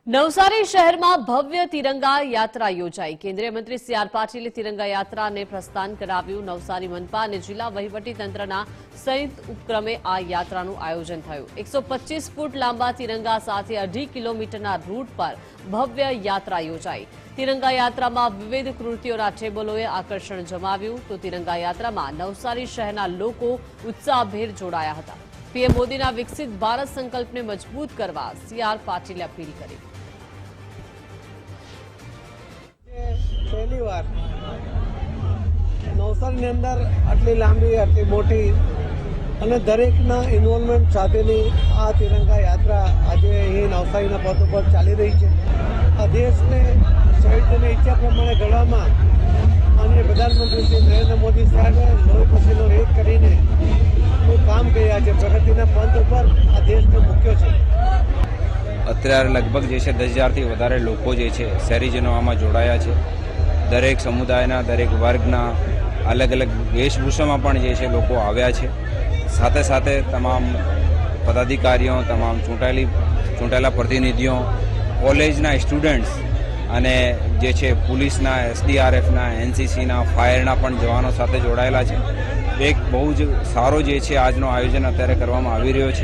નવસારી શહેરમાં ભવ્ય તિરંગા યાત્રા યોજાઈ। કેન્દ્રીય મંત્રી સી આર પાટીલે તિરંગા યાત્રાને પ્રસ્થાન કરાવ્યું। નવસારી મનપા અને જિલ્લા વહીવટીતંત્રના સંયુક્ત ઉપક્રમે આ યાત્રાનું આયોજન થયું। 125 ફૂટ લાંબા તિરંગા સાથે 2.5 કિલોમીટરના રૂટ પર ભવ્ય યાત્રા યોજાઈ। તિરંગા યાત્રામાં વિવિધ કૃતિઓના ટેબલોએ આકર્ષણ જમાવ્યું તો તિરંગા યાત્રામાં નવસારી શહેરના લોકો ઉત્સાહભેર જોડાયા હતા। પીએમ મોદીના વિકસિત ભારત સંકલ્પને મજબૂત કરવા સી આર પાટીલે અપીલ કરી। पहली बार नवसारी अंदर आटली लांबी आटली मोटी અને દરેકના ઇન્વોલ્વમેન્ટ સાથેની આ તિરંગા યાત્રા આજે અહીં નવસારીના પથ ઉપર ચાલી રહી છે। આ દેશને શહીદોની ઈચ્છા પ્રમાણે ઘડવામાં માનનીય પ્રધાનમંત્રી શ્રી નરેન્દ્ર મોદી સાહેબે લોહી પસીનો એક કરીને કામ કર્યા છે। પ્રગતિના પંથ ઉપર આ દેશને મૂક્યો છે। અત્યારે લગભગ જે છે 10,000થી વધારે લોકો જે છે શહેરીજનો આમાં જોડાયા છે। દરેક સમુદાયના દરેક વર્ગના અલગ અલગ વેશભૂષામાં પણ જે છે લોકો આવ્યા છે। સાથે સાથે તમામ પદાધિકારીઓ, તમામ ચૂંટાયેલા પ્રતિનિધિઓ, કોલેજના સ્ટુડન્ટ્સ અને જે છે પોલીસના, એસડીઆરએફના, એનસીસીના, ફાયરના પણ જવાનો સાથે જોડાયેલા છે। એક બહુ જ સારો જે છે આજનો આયોજન અત્યારે કરવામાં આવી રહ્યો છે।